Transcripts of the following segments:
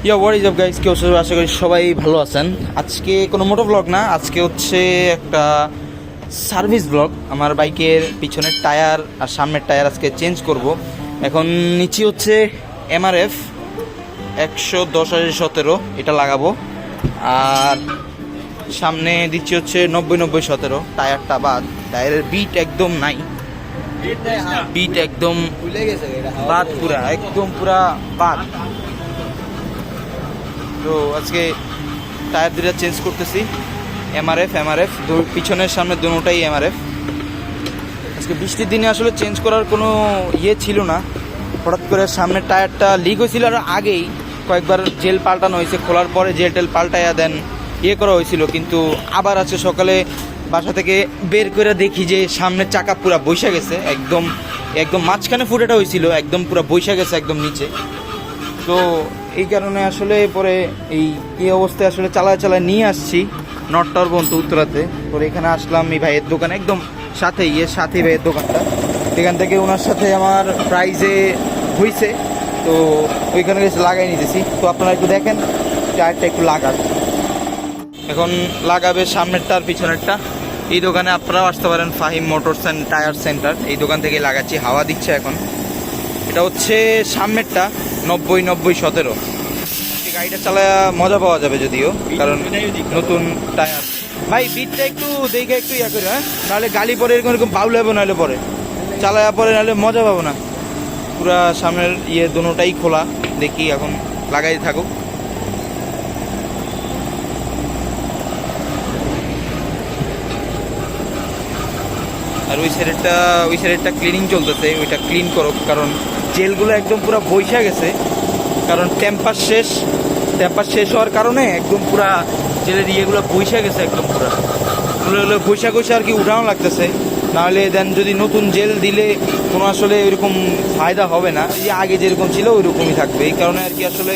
What is up guys, কেউ আশা করি সবাই ভালো আছেন। আজকে কোনো মোটো ব্লগ না, আজকে হচ্ছে একটা সার্ভিস ব্লগ। আমার বাইকের পিছনের টায়ার আর সামনের টায়ার আজকে চেঞ্জ করব। এখন নিচে হচ্ছে MRF 110/17 এটা লাগাবো, আর সামনে দিচ্ছি হচ্ছে 90/90/17 টায়ারটা বাদ। টায়ারের বিট একদম নাই, বিট একদম বাদ, পুরা একদম পুরা বাদ। তো আজকে টায়ার দুটা চেঞ্জ করতেছি, MRF পিছনের সামনে দুটোটাই MRF। আজকে বৃষ্টির দিনে আসলে চেঞ্জ করার কোনো ছিল না, হঠাৎ করে সামনের টায়ারটা লিক হয়েছিল, আর আগেই কয়েকবার জেল পাল্টানো হয়েছে, খোলার পরে জেল টেল পাল্টাইয়া দেন করা হয়েছিল। কিন্তু আবার আজকে সকালে বাসা থেকে বের করে দেখি যে সামনের চাকা পুরা বৈশা গেছে, একদম একদম মাঝখানে ফুটাটা হয়েছিল, একদম পুরা বৈশা গেছে একদম নিচে। তো এই কারণে আসলে পরে এই অবস্থায় আসলে চালায় নিয়ে আসছি নটটার পর্যন্ত উত্তরাতে। পরে এখানে আসলাম এই ভাইয়ের দোকানে, একদম সাথে ভাইয়ের দোকানটা। এখান থেকে ওনার সাথে আমার প্রাইজে হয়েছে, তো ওইখানে এসে লাগাই নিতেছি। তো আপনারা একটু দেখেন টায়ারটা একটু লাগান, এখন লাগাবে সামনেরটা আর পিছনেরটা। এই দোকানে আপনারাও আসতে পারেন, Fahim motors and tyre centre, এই দোকান থেকে লাগাচ্ছি। হাওয়া দিচ্ছে এখন। এটা হচ্ছে সামনেরটা 90/90/17। গাড়িটা চালায় মজা পাওয়া যাবে যদিও, কারণ নতুন টায়ার। ভাই বিটটা একটু দেখে একটু করে, হ্যাঁ, নাহলে গালি পরে এরকম বাউল হবে, নাহলে পরে চালায়া পরে নাহলে মজা পাবো না। পুরা সামনের দুটোটাই খোলা, দেখি এখন লাগাই থাকুক। আর ওই সাইডেরটা ক্লিনিং চলতেছে, ওইটা ক্লিন করো, কারণ জেলগুলো একদম পুরো বৈশা গেছে। কারণ টেম্পার শেষ হওয়ার কারণে একদম পুরা জেলের ইয়েগুলো বৈশা গেছে, একদম পুরা ওগুলো বৈশা আর কি উঠানো লাগতেছে। নাহলে দেন যদি নতুন জেল দিলে কোনো আসলে ওইরকম ফায়দা হবে না, এই আগে যেরকম ছিল ওইরকমই থাকবে। এই কারণে আর কি আসলে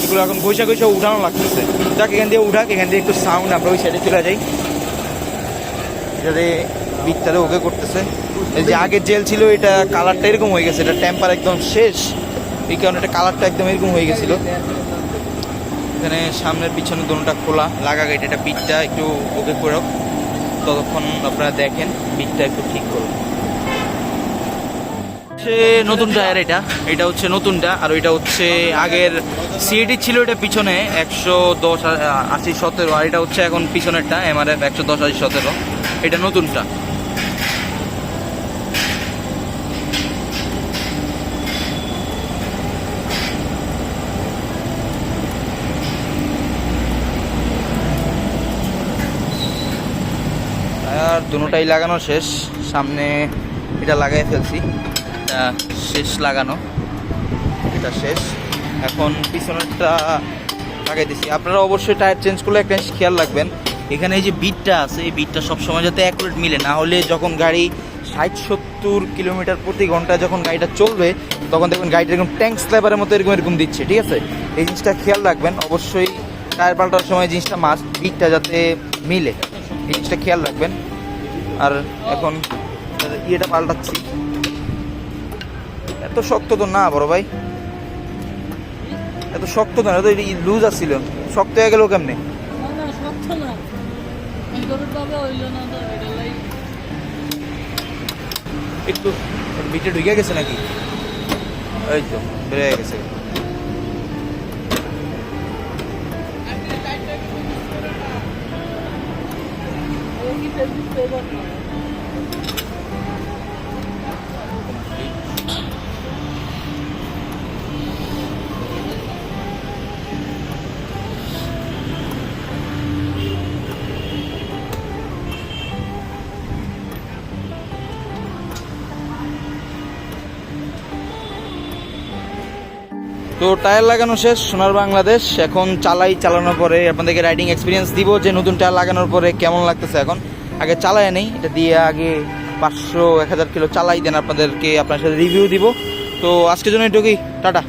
এগুলো এখন বৈশা উঠানো লাগতেছে। যাক, এখান দিয়ে এখান দিয়ে একটু সাউন্ড, আমরা ওই সাইডে চলে যাই, যাতে বিটটারে ওকে করতেছে। এই যে আগের জেল ছিল, এটা কালারটা এরকম হয়ে গেছে, এটা টেম্পার একদম শেষ, এই কারণে এটা কালারটা একদম এরকম হয়ে গেছিলো। এখানে সামনের পিছনে দুটোটা খোলা, লাগা গাড়িটা, এটা বিটটা একটু ওকে করে, ততক্ষণ আপনারা দেখেন বিটটা একটু ঠিক করুন। নতুন টায়ার, এটা হচ্ছে নতুনটা, আর ওইটা হচ্ছে আগের সিএটি ছিল, এটা পিছনে 110/80/17, আর এটা হচ্ছে এখন পিছনেরটা MRF 110/80/17, এটা নতুনটা। আর দুটোটাই লাগানো শেষ, সামনে এটা লাগাই ফেলছি, এটা শেষ লাগানো, এটা শেষ। এখন পিছনেরটা লাগাই দিচ্ছি। আপনারা অবশ্যই টায়ার চেঞ্জ করলে একটা জিনিস খেয়াল রাখবেন, এখানে এই যে বিটটা আছে, এই বিটটা সবসময় যাতে অ্যাকুরেট মিলে, না হলে যখন গাড়ি 60-70 কিলোমিটার প্রতি ঘন্টা যখন গাড়িটা চলবে, তখন দেখবেন গাড়িটা এরকম ট্যাঙ্ক স্ল্যাবারের মতো এরকম দিচ্ছে, ঠিক আছে? এই জিনিসটা খেয়াল রাখবেন অবশ্যই। টায়ার পাল্টার সময় জিনিসটা মাস্ট, বিটটা যাতে মিলে, এই জিনিসটা খেয়াল রাখবেন। আর এখন ইয়েটা পাল্টাচ্ছি, এত শক্ত তো না বড় ভাই, এত শক্ত তো না, তো লুজ আসছিল, শক্ত হয়ে গেল কেমনে? একটু বিটে ঢুকে গেছে নাকি? এই তো বেড়ে গেছে। তো টায়ার লাগানো শেষ, সোনার বাংলাদেশ। এখন চালানোর পরে আপনাদেরকে রাইডিং এক্সপিরিয়েন্স দিব যে নতুন টায়ার লাগানোর পরে কেমন লাগতেছে। এখন আগে চালায় নেই, এটা দিয়ে আগে 500-1000 কিলো চালাই দেন, আপনার সাথে রিভিউ দিব। তো আজকের জন্য এটুকুই, টাটা।